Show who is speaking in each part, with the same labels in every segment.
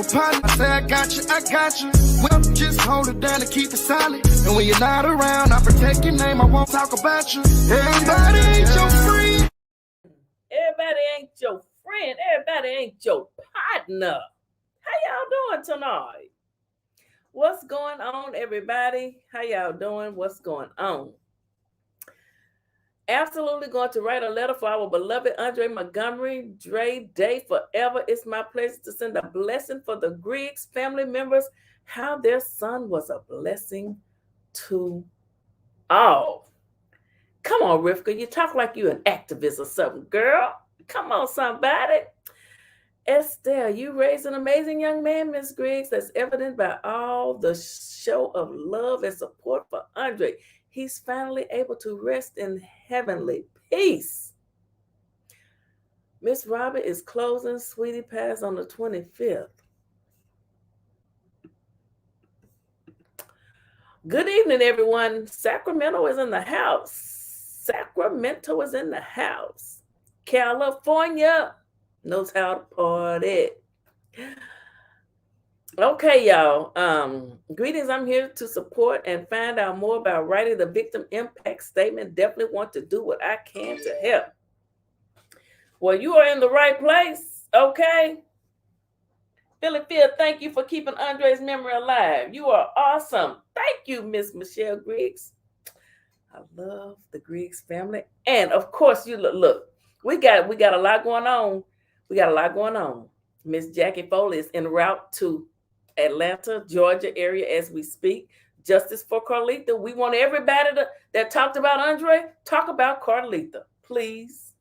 Speaker 1: your partner. I say I got you, I got you. Well, just hold it down and keep it solid. And when you're not around, I protect your name, I won't talk about you. Everybody ain't your friend.
Speaker 2: Everybody ain't your friend. Everybody ain't your partner. How y'all doing tonight? What's going on, everybody? How y'all doing? What's going on? Absolutely going to write a letter for our beloved Andre Montgomery, Dre Day forever. It's my pleasure to send a blessing for the Griggs family members, how their son was a blessing to all. Come on, Rivka, you talk like you an activist or something, girl. Come on, somebody. Estelle, you raised an amazing young man, Miss Griggs, that's evident by all the show of love and support for Andre. He's finally able to rest in heavenly peace. Miss Robert is closing Sweetie Pies on the 25th. Good evening, everyone. Sacramento is in the house. Sacramento is in the house. California knows how to party. Okay, y'all. Greetings. I'm here to support and find out more about writing the victim impact statement. Definitely want to do what I can to help. Well, you are in the right place. Okay. Phylly, thank you for keeping Andre's memory alive. You are awesome. Thank you, Miss Michelle Griggs. I love the Griggs family. And of course, you look, we got a lot going on. We got a lot going on. Miss Jackie Phylly is en route to Atlanta, Georgia area as we speak. Justice for Carlita. We want everybody that talked about Andre, talk about Carlita, please.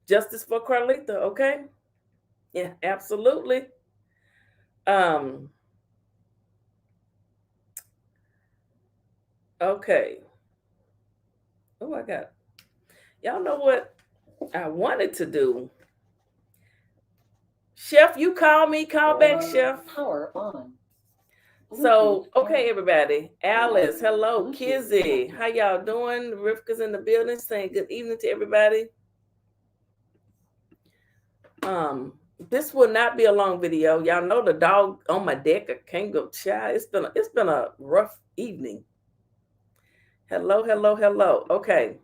Speaker 2: Justice for Carlita, okay? Yeah, absolutely. Okay. Oh, I got, y'all know what I wanted to do? Chef, you call me, call back, Chef.
Speaker 3: Power on.
Speaker 2: So, okay, everybody. Alice, hello. Kizzy, how y'all doing? Rivka's in the building saying good evening to everybody. This will not be a long video. Y'all know the dog on my deck. I can't go child. It's been a rough evening. Hello. Okay.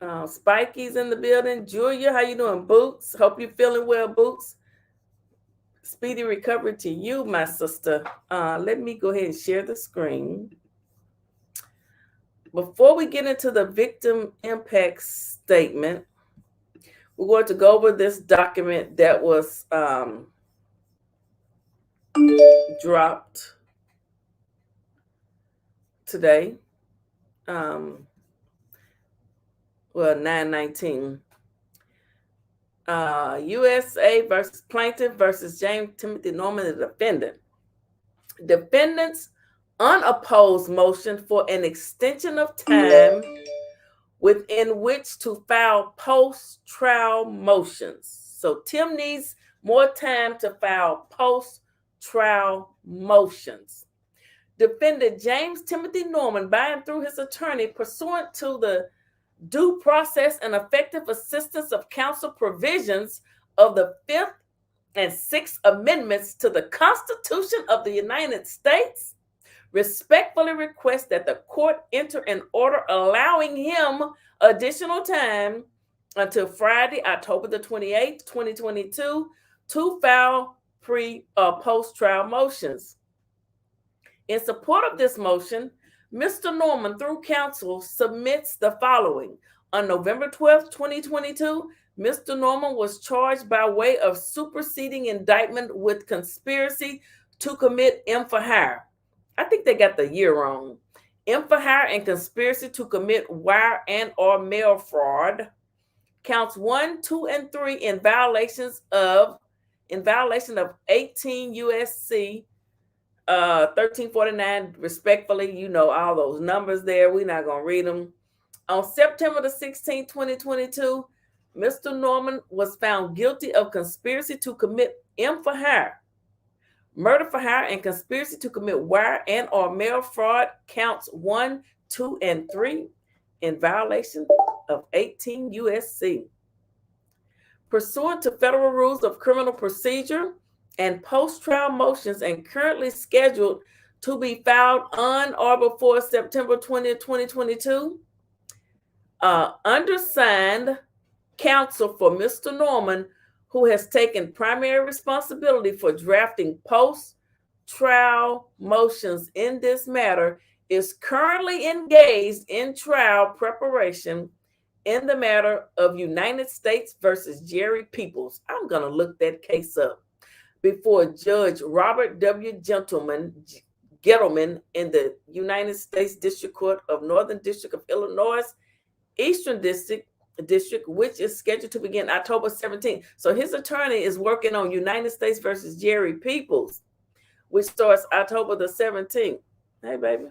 Speaker 2: Spikey's in the building. Julia, how you doing? Boots, hope you're feeling well, Boots. Speedy recovery to you, my sister. Let me go ahead and share the screen. Before we get into the victim impact statement, we're going to go over this document that was dropped today. 9/19. USA versus plaintiff versus James Timothy Norman, the defendant. Defendant's unopposed motion for an extension of time within which to file post-trial motions. So Tim needs more time to file post-trial motions. Defendant James Timothy Norman, by and through his attorney, pursuant to the due process and effective assistance of counsel provisions of the 5th and 6th Amendments to the Constitution of the United States, respectfully request that the court enter an order allowing him additional time until Friday, October the 28th, 2022, to file post-trial motions. In support of this motion, Mr. Norman, through counsel, submits the following. On November 12th, 2022, Mr. Norman was charged by way of superseding indictment with conspiracy to commit M for hire. I think they got the year wrong. M for hire and conspiracy to commit wire and or mail fraud. Counts 1, 2, and 3 in violation of 18 U.S.C. 1349, respectfully, you know all those numbers there. We're not going to read them. On September the 16th, 2022, Mr. Norman was found guilty of conspiracy to commit M for hire, murder for hire, and conspiracy to commit wire and or mail fraud, counts 1, 2, and 3 in violation of 18 U.S.C. pursuant to federal rules of criminal procedure and post-trial motions, and currently scheduled to be filed on or before September 20th, 2022. Undersigned counsel for Mr. Norman, who has taken primary responsibility for drafting post-trial motions in this matter, is currently engaged in trial preparation in the matter of United States versus Jerry Peoples. I'm going to look that case up before Judge Robert W. Gettleman in the United States District Court of Northern District of Illinois, Eastern District, which is scheduled to begin October 17th. So his attorney is working on United States versus Jerry Peoples, which starts October the 17th. Hey, baby.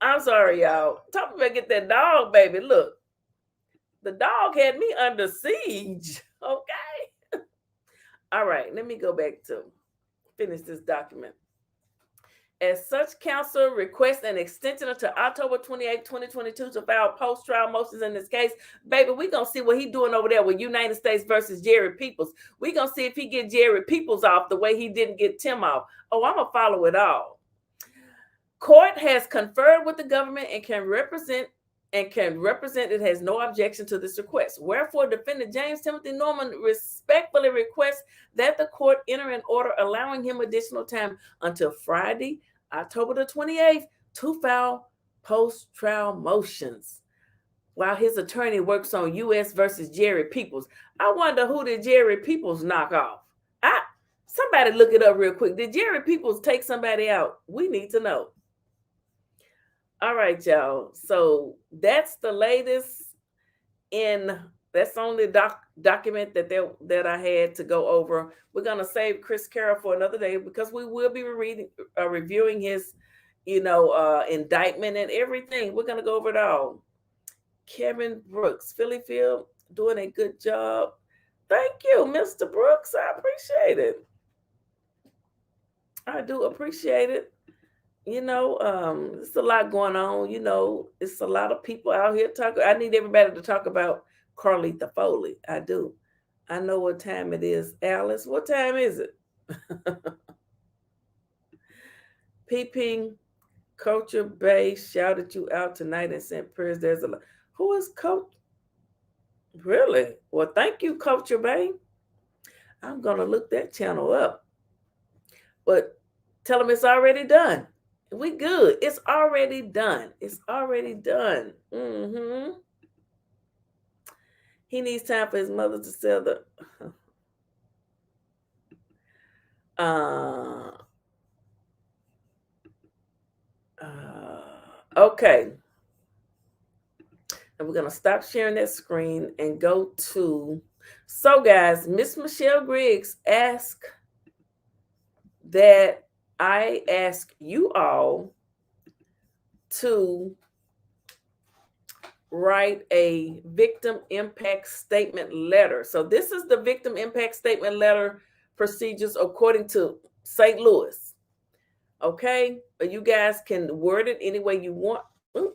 Speaker 2: I'm sorry, y'all. Talk about get that dog, baby. Look, the dog had me under siege. Okay. All right, let me go back to finish this document. As such, counsel requests an extension until October 28, 2022 to file post-trial motions in this case. Baby, we're going to see what he's doing over there with United States versus Jerry Peoples. We're going to see if he get Jerry Peoples off the way he didn't get Tim off. Oh, I'm going to follow it all. Court has conferred with the government and can represent it has no objection to this request. Wherefore, defendant James Timothy Norman respectfully requests that the court enter an order allowing him additional time until Friday, October the 28th, to file post-trial motions while his attorney works on U.S. versus Jerry Peoples. I wonder who did Jerry Peoples knock off? Somebody look it up real quick. Did Jerry Peoples take somebody out? We need to know. All right, y'all. So that's the latest that's only document that I had to go over. We're going to save Chris Carroll for another day because we will be reviewing his, indictment and everything. We're going to go over it all. Kevin Brooks, Phylly, doing a good job. Thank you, Mr. Brooks. I appreciate it. I do appreciate it. It's a lot going on. It's a lot of people out here talking. I need everybody to talk about Carletha Foley. I do. I know what time it is. Alice, what time is it? Peeping, Culture Bay shouted you out tonight and sent prayers. There's a lot. Who is Coach? Really? Well, thank you, Culture Bay. I'm going to look that channel up. But tell them it's already done. We good. It's already done. It's already done. He needs time for his mother to sell the... okay. And we're going to stop sharing that screen and go to... So, guys, Miss Michelle Griggs asked that I ask you all to write a victim impact statement letter. So this is the victim impact statement letter procedures according to St. Louis. Okay? But you guys can word it any way you want. Ooh.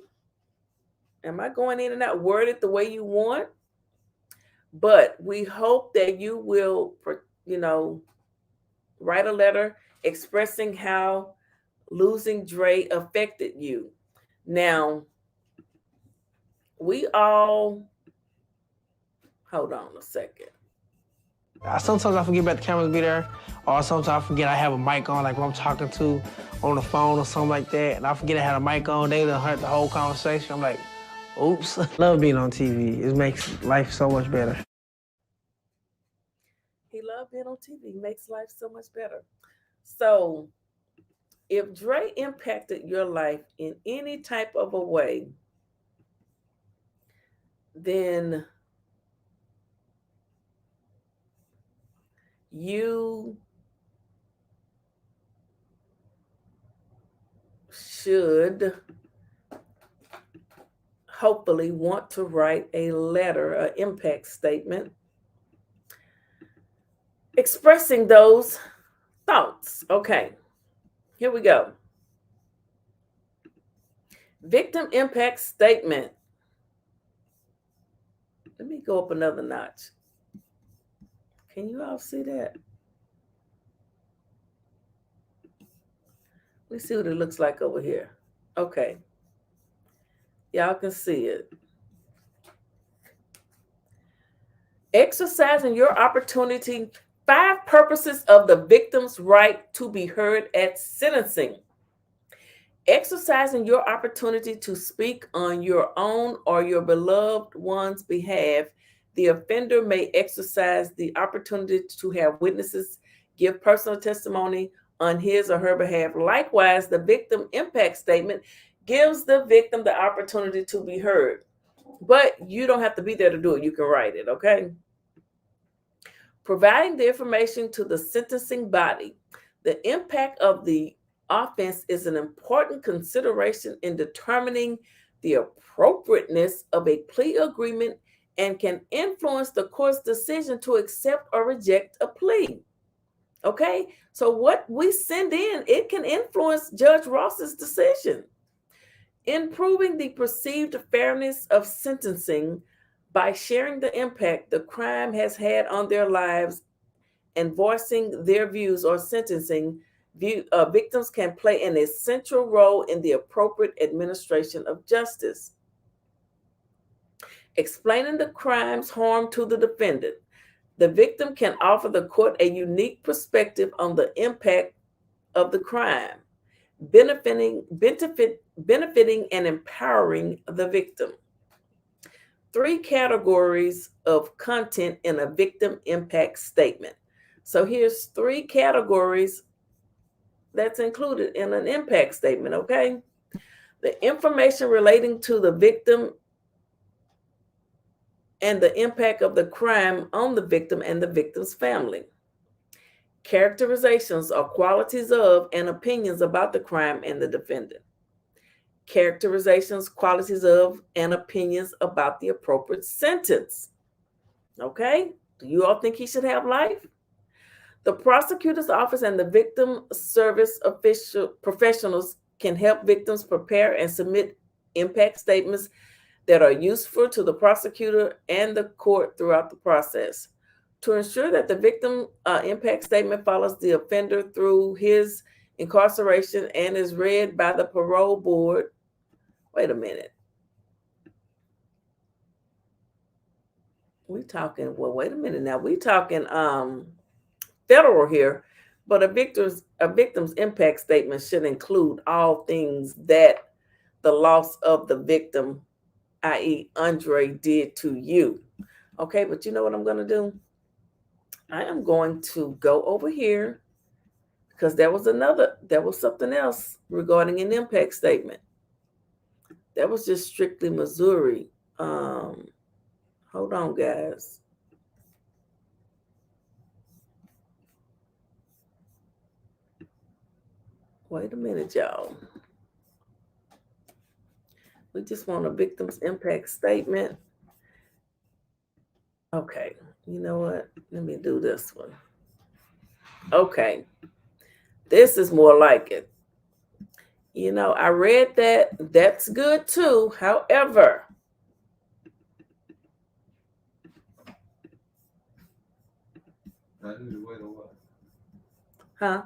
Speaker 2: Am I going in and out? Word it the way you want. But we hope that you will, write a letter expressing how losing Dre affected you. Now, we all, hold on a second.
Speaker 3: Sometimes I forget about the cameras be there, or sometimes I forget I have a mic on, like when I'm talking to on the phone or something like that, and I forget I had a mic on. They done heard the whole conversation. I'm like, Oops. Love being on TV. It makes life so much better.
Speaker 2: He loved being on TV. Makes life so much better. So, if Dre impacted your life in any type of a way, then you should hopefully want to write a letter, an impact statement, expressing those thoughts. Okay, here we go. Victim impact statement. Let me go up another notch. Can you all see that? Let's see what it looks like over here. Okay. Y'all can see it. Exercising your opportunity. 5 purposes of the victim's right to be heard at sentencing. Exercising your opportunity to speak on your own or your beloved one's behalf, the offender may exercise the opportunity to have witnesses give personal testimony on his or her behalf. Likewise, the victim impact statement gives the victim the opportunity to be heard. But you don't have to be there to do it. You can write it, okay? Providing the information to the sentencing body. The impact of the offense is an important consideration in determining the appropriateness of a plea agreement and can influence the court's decision to accept or reject a plea. Okay, so what we send in, it can influence Judge Ross's decision. Improving the perceived fairness of sentencing by sharing the impact the crime has had on their lives and voicing their views or sentencing, victims can play an essential role in the appropriate administration of justice. Explaining the crime's harm to the defendant. The victim can offer the court a unique perspective on the impact of the crime, benefiting and empowering the victim. 3 categories of content in a victim impact statement. So here's 3 categories that's included in an impact statement, okay? The information relating to the victim and the impact of the crime on the victim and the victim's family. Characterizations or qualities of and opinions about the crime and the defendant. Characterizations, qualities of, and opinions about the appropriate sentence. Okay? Do you all think he should have life? The prosecutor's office and the victim service professionals can help victims prepare and submit impact statements that are useful to the prosecutor and the court throughout the process. To ensure that the victim impact statement follows the offender through his incarceration and is read by the parole board. Wait a minute. Wait a minute now. We talking federal here, but a victim's impact statement should include all things that the loss of the victim, i.e. Andre, did to you. Okay, but you know what I'm going to do? I am going to go over here because there was something else regarding an impact statement. That was just strictly Missouri. Hold on, guys. Wait a minute, y'all. We just want a victim's impact statement. Okay, you know what? Let me do this one. Okay, this is more like it. You know, I read that. That's good too. However, huh?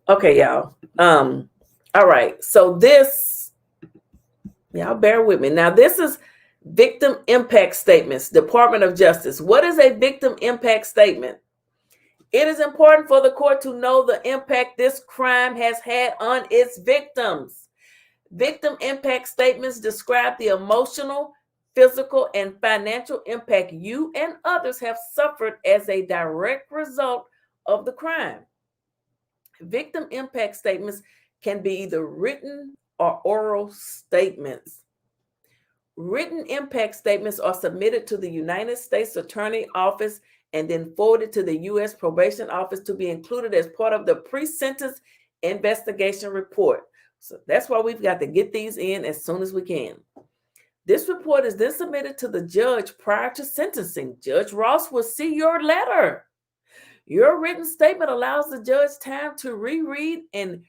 Speaker 2: Okay, y'all. All right. So this, y'all bear with me. Now, this is victim impact statements, Department of Justice. What is a victim impact statement? It is important for the court to know the impact this crime has had on its victims. Victim impact statements describe the emotional, physical, and financial impact you and others have suffered as a direct result of the crime. Victim impact statements can be either written or oral statements. Written impact statements are submitted to the United States Attorney Office and then forwarded to the U.S. Probation Office to be included as part of the pre-sentence investigation report. So that's why we've got to get these in as soon as we can. This report is then submitted to the judge prior to sentencing. Judge Ross will see your letter. Your written statement allows the judge time to reread and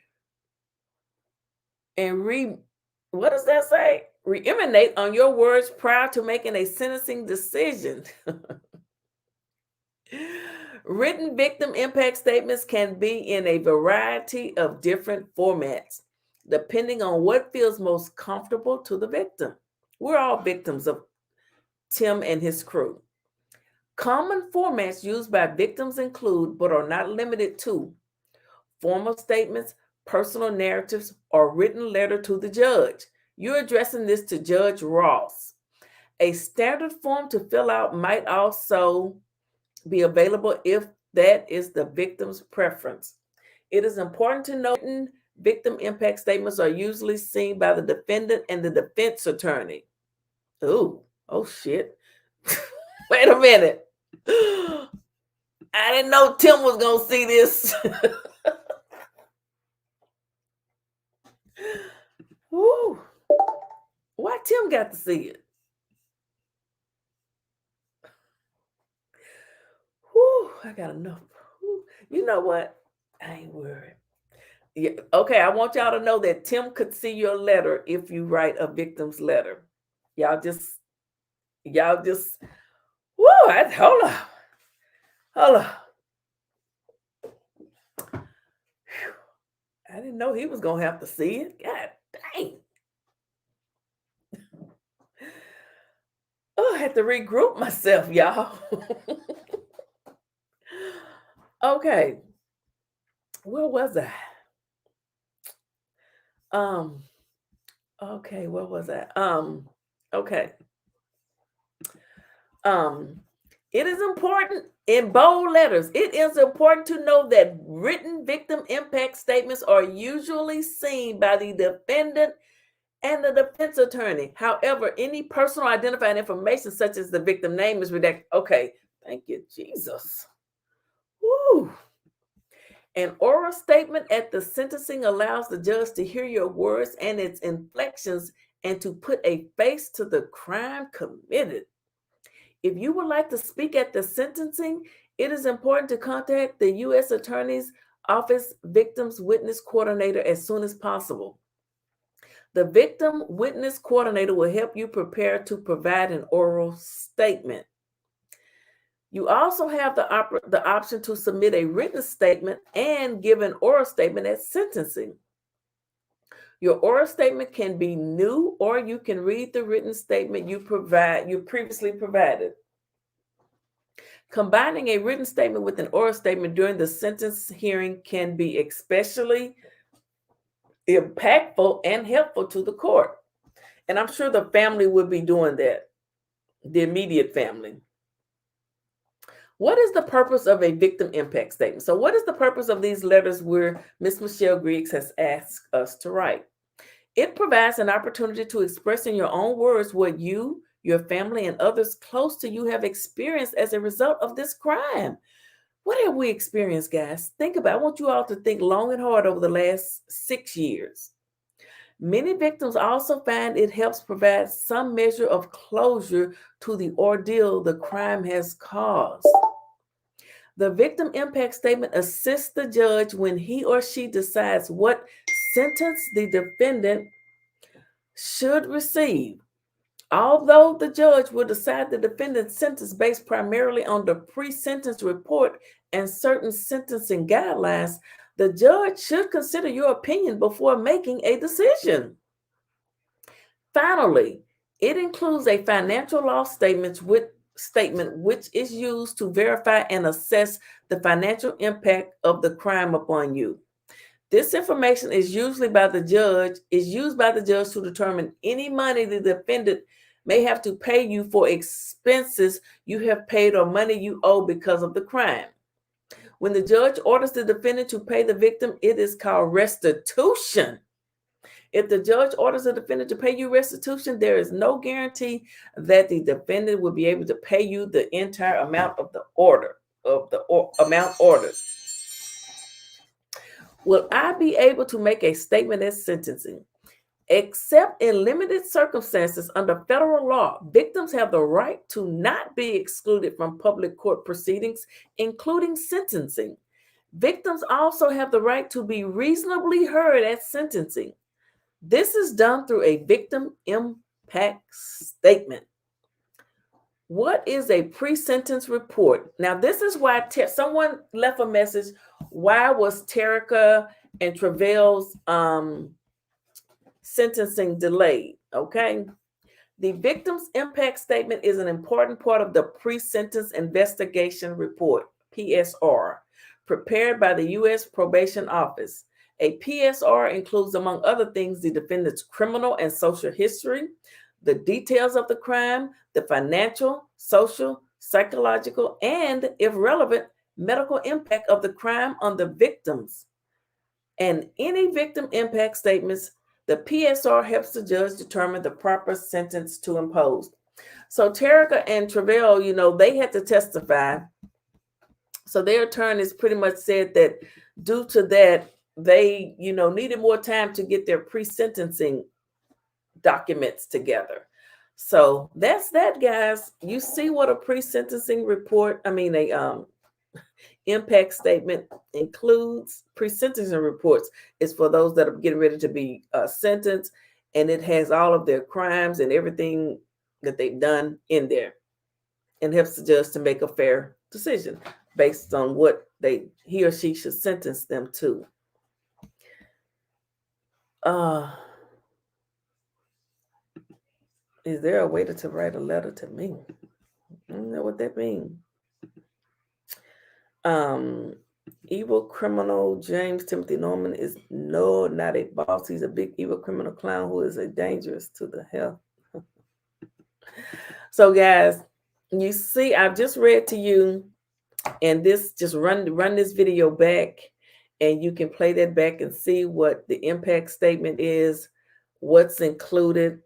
Speaker 2: what does that say? Ruminate on your words prior to making a sentencing decision. Written victim impact statements can be in a variety of different formats, depending on what feels most comfortable to the victim. We're all victims of Tim and his crew. Common formats used by victims include, but are not limited to, formal statements, personal narratives, or written letter to the judge. You're addressing this to Judge Ross. A standard form to fill out might also be available if that is the victim's preference. It is important to note that victim impact statements are usually seen by the defendant and the defense attorney. Oh shit. Wait a minute. I didn't know Tim was going to see this. Woo. Why Tim got to see it? Whew, I got enough. Whew. You know what? I ain't worried. Yeah, okay, I want y'all to know that Tim could see your letter if you write a victim's letter. Y'all just, whoo, hold on. Whew. I didn't know he was going to have to see it. God dang. Oh, I had to regroup myself, y'all. Okay. Where was I? Okay, where was I? Okay. It is important in bold letters. It is important to know that written victim impact statements are usually seen by the defendant and the defense attorney. However, any personal identifying information such as the victim name is redacted. Okay, thank you, Jesus. Woo. An oral statement at the sentencing allows the judge to hear your words and its inflections and to put a face to the crime committed. If you would like to speak at the sentencing, it is important to contact the U.S. Attorney's Office Victims Witness Coordinator as soon as possible. The Victim Witness Coordinator will help you prepare to provide an oral statement. You also have the option to submit a written statement and give an oral statement at sentencing. Your oral statement can be new, or you can read the written statement you previously provided. Combining a written statement with an oral statement during the sentence hearing can be especially impactful and helpful to the court. And I'm sure the family would be doing that, the immediate family. What is the purpose of a victim impact statement? So what is the purpose of these letters where Ms. Michelle Griggs has asked us to write? It provides an opportunity to express in your own words what you, your family, and others close to you have experienced as a result of this crime. What have we experienced, guys? Think about it. I want you all to think long and hard over the last 6 years. Many victims also find it helps provide some measure of closure to the ordeal the crime has caused. The victim impact statement assists the judge when he or she decides what sentence the defendant should receive. Although the judge will decide the defendant's sentence based primarily on the pre-sentence report and certain sentencing guidelines, The judge should consider your opinion before making a decision. Finally, it includes a financial loss statement which is used to verify and assess the financial impact of the crime upon you. This information is used by the judge to determine any money the defendant may have to pay you for expenses you have paid or money you owe because of the crime. When the judge orders the defendant to pay the victim, it is called restitution. If the judge orders the defendant to pay you restitution, there is no guarantee that the defendant will be able to pay you the entire amount of the amount ordered. Will I be able to make a statement at sentencing? Except in limited circumstances under federal law, victims have the right to not be excluded from public court proceedings, including sentencing. Victims also have the right to be reasonably heard at sentencing. This is done through a victim impact statement. What is a pre-sentence report? Now, this is why someone left a message. Why was Terica and Travell's sentencing delayed? Okay. The victim's impact statement is an important part of the pre-sentence investigation report, PSR, prepared by the U.S. Probation Office. A PSR includes, among other things, the defendant's criminal and social history, the details of the crime, the financial, social, psychological, and, if relevant, medical impact of the crime on the victims. And any victim impact statements, the PSR helps the judge determine the proper sentence to impose. So Terica and Travell, they had to testify. So their attorneys pretty much said that due to that, they, needed more time to get their pre-sentencing documents together. So that's that, guys. You see what a pre-sentencing report, impact statement includes. Pre-sentencing reports is for those that are getting ready to be sentenced, and it has all of their crimes and everything that they've done in there, and helps the judge to make a fair decision based on what he or she should sentence them to. Is there a way to write a letter to me? I don't know what that means. Evil criminal James Timothy Norman is not a boss. He's a big evil criminal clown who is dangerous to the health. So, guys, you see, I've just read to you, and this just run this video back, and you can play that back and see what the impact statement is, what's included,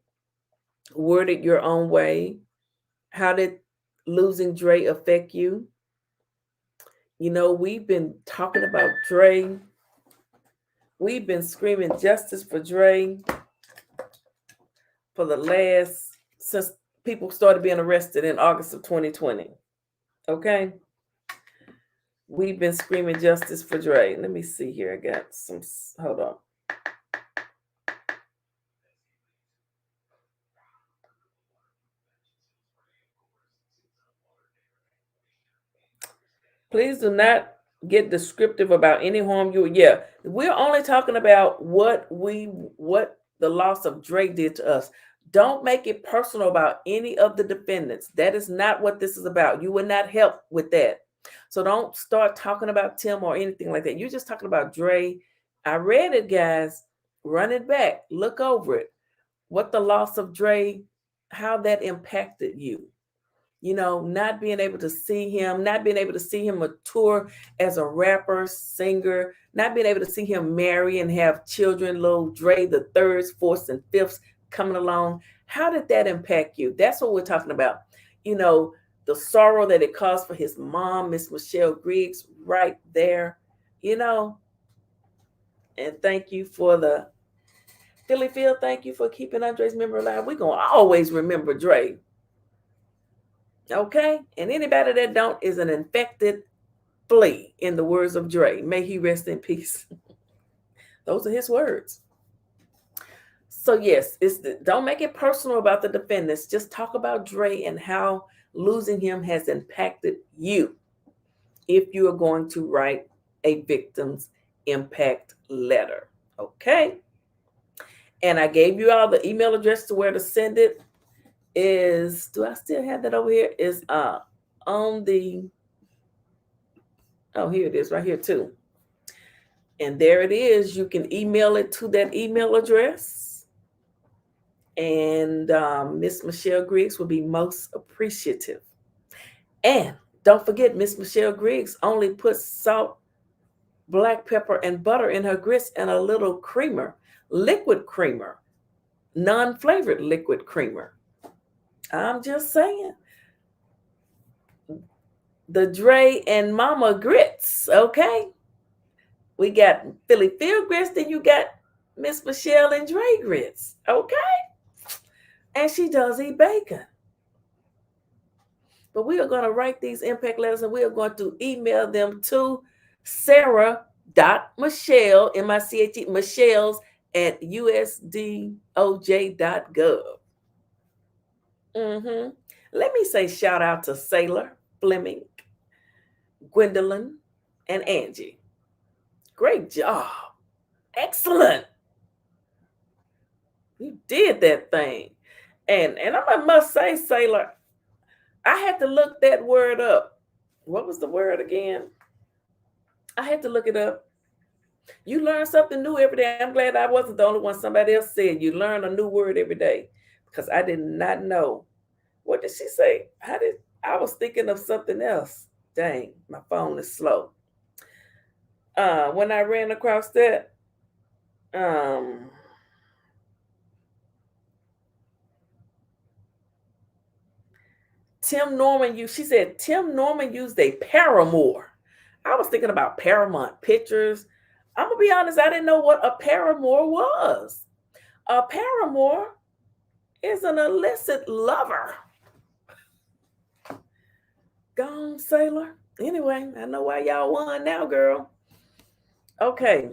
Speaker 2: word it your own way. How did losing Dre affect you? We've been talking about Dre. We've been screaming justice for Dre since people started being arrested in August of 2020. Okay? We've been screaming justice for Dre. Let me see here. I got some, hold on. Please do not get descriptive about any harm we're only talking about what the loss of Dre did to us. Don't make it personal about any of the defendants. That is not what this is about. You will not help with that. So don't start talking about Tim or anything like that. You're just talking about Dre. I read it, guys. Run it back. Look over it. What the loss of Dre, how that impacted you. Not being able to see him mature as a rapper, singer, not being able to see him marry and have children, little Dre, the thirds, fourths, and fifths coming along. How did that impact you? That's what we're talking about. The sorrow that it caused for his mom, Miss Michelle Griggs, right there, And thank you for the Phylly. Thank you for keeping Andre's memory alive. We're going to always remember Dre. Okay? And anybody that don't is an infected flea, in the words of Dre. May he rest in peace. Those are his words. So yes, don't make it personal about the defendants. Just talk about Dre and how losing him has impacted you if you are going to write a victim's impact letter. Okay. And I gave you all the email address to where to send it. Do I still have that over here? Is on the, oh, here it is right here too. And there it is. You can email it to that email address. And Miss Michelle Griggs will be most appreciative. And don't forget, Miss Michelle Griggs only puts salt, black pepper, and butter in her grits and a little creamer, liquid creamer, non-flavored liquid creamer. I'm just saying. The Dre and Mama grits, okay? We got Philly Phil grits, then you got Miss Michelle and Dre grits, okay? And she does eat bacon. But we are going to write these impact letters and we are going to email them to sarah.michelle, M-I-C-H-E, Michelle's at usdoj.gov. Let me say shout out to Sailor, Fleming, Gwendolyn, and Angie. Great job. Excellent. You did that thing. And I must say, Sailor, I had to look that word up. What was the word again? I had to look it up. You learn something new every day. I'm glad I wasn't the only one. Somebody else said you learn a new word every day, because I did not know. What did she say? I was thinking of something else. Dang, my phone is slow. When I ran across that, Tim Norman used a paramour. I was thinking about Paramount Pictures. I'm going to be honest, I didn't know what a paramour was. A paramour is an illicit lover. Gone, Sailor. Anyway, I know why y'all won now, girl. Okay.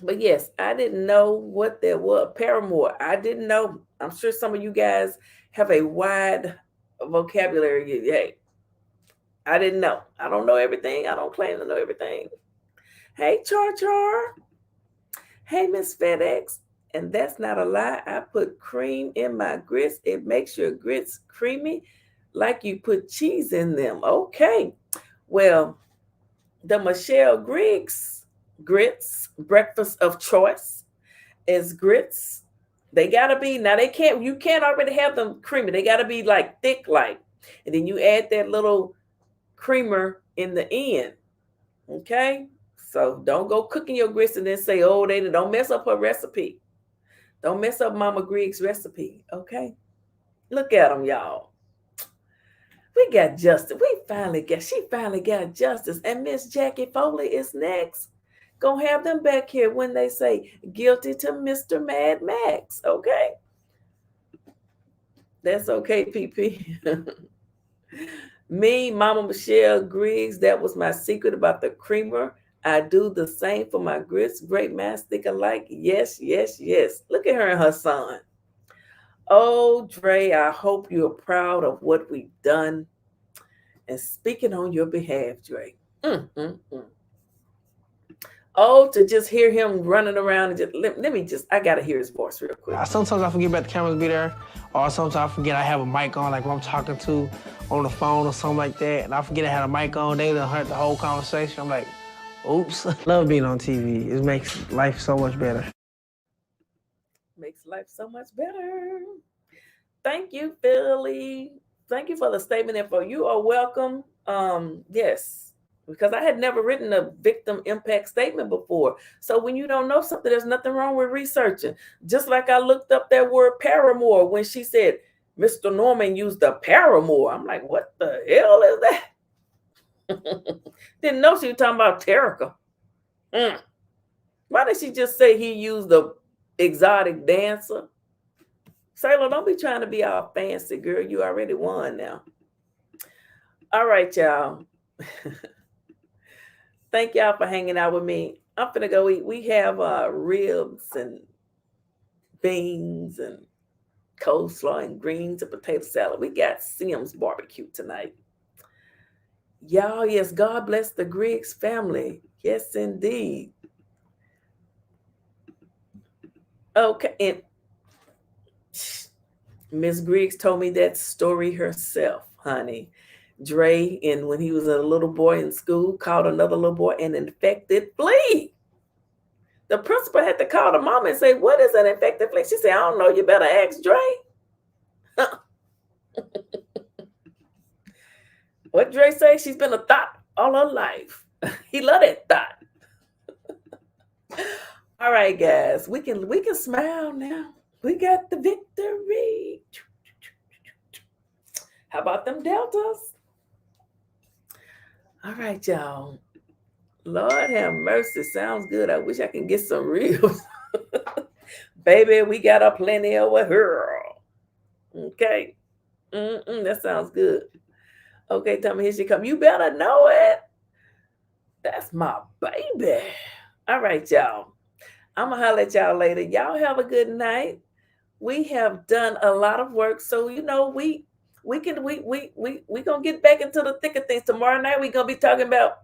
Speaker 2: But yes, I didn't know what there was. Paramour. I didn't know. I'm sure some of you guys have a wide vocabulary. Hey, I didn't know. I don't know everything. I don't claim to know everything. Hey, Char. Hey, Miss FedEx. And that's not a lie. I put cream in my grits. It makes your grits creamy, like you put cheese in them. Okay. Well, the Michelle Griggs grits, breakfast of choice, is grits. They gotta be, now you can't already have them creamy. They gotta be like thick, and then you add that little creamer in the end. Okay. So don't go cooking your grits and then say, oh, they don't mess up her recipe. Don't mess up Mama Griggs' recipe. Okay. Look at them, y'all. We got justice. She finally got justice. And Miss Jackie Foley is next. Gonna have them back here when they say guilty to Mr. Mad Max. Okay. That's okay, PP. Me, Mama Michelle Griggs, that was my secret about the creamer. I do the same for my grits. Great minds think alike. Yes. Look at her and her son. Oh, Dre, I hope you're proud of what we've done. And speaking on your behalf, Dre. Oh, to just hear him running around and I got to hear his voice real quick.
Speaker 3: Sometimes I forget about the cameras be there, or sometimes I forget I have a mic on, like when I'm talking to on the phone or something like that, and I forget I had a mic on. They done heard the whole conversation. I'm like, oops. Love being on TV. It makes life so much better.
Speaker 2: Makes life so much better. Thank you, Phylly. Thank you for the statement info. You are welcome. Yes, because I had never written a victim impact statement before. So when you don't know something, there's nothing wrong with researching. Just like I looked up that word paramour when she said Mr. Norman used a paramour. I'm like, what the hell is that? Didn't know she was talking about Terica. Why did she just say he used the exotic dancer? Sailor, don't be trying to be all fancy, girl. You already won now. All right, y'all. Thank y'all for hanging out with me. I'm finna go eat. We have ribs and beans and coleslaw and greens and potato salad. We got Sims barbecue tonight. Y'all, yes, God bless the Griggs family. Yes, indeed. Okay, and Miss Griggs told me that story herself, honey. Dre, and when he was a little boy in school, called another little boy an infected flea. The principal had to call the mom and say, "What is an infected flea?" She said, "I don't know. You better ask Dre." What Dre say? She's been a thought all her life. He love that thought. All right, guys, we can smile now. We got the victory. How about them deltas? All right, y'all. Lord have mercy. Sounds good. I wish I can get some reels. Baby, we got a plenty over here. Okay. That sounds good. Okay, tell me, here she come. You better know it. That's my baby. All right, y'all. I'm going to holler at y'all later. Y'all have a good night. We have done a lot of work. So, you know, we going to get back into the thick of things. Tomorrow night, we're going to be talking about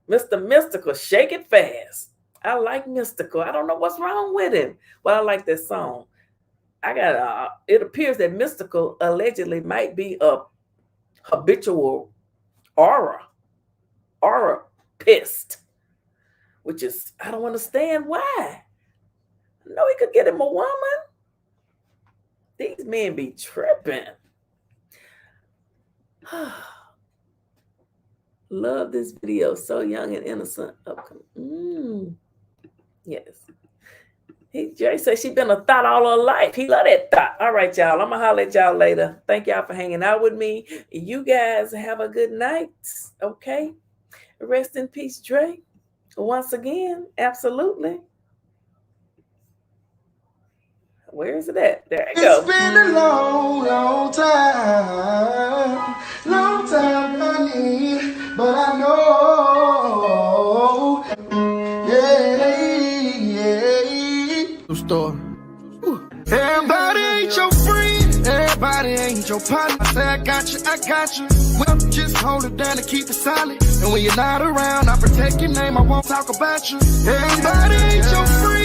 Speaker 2: Mr. Mystical, Shake It Fast. I like Mystical. I don't know what's wrong with him. Well, I like that song. It appears that Mystical allegedly might be a habitual aura pissed, which is, I don't understand why. No, he could get him a woman. These men be tripping. Love this video. So young and innocent. Okay. Yes. Jay said she been a thought all her life. He love that thought. All right, y'all. I'm going to holler at y'all later. Thank y'all for hanging out with me. You guys have a good night. Okay. Rest in peace, Dre. Once again, absolutely. Where is it at? There it goes.
Speaker 1: It's been a long time, honey, but I know, Store. Everybody ain't your friend, everybody ain't your partner. I say I got you. Well, just hold it down and keep it solid. And when you're not around, I protect your name, I won't talk about you. Everybody ain't your friend.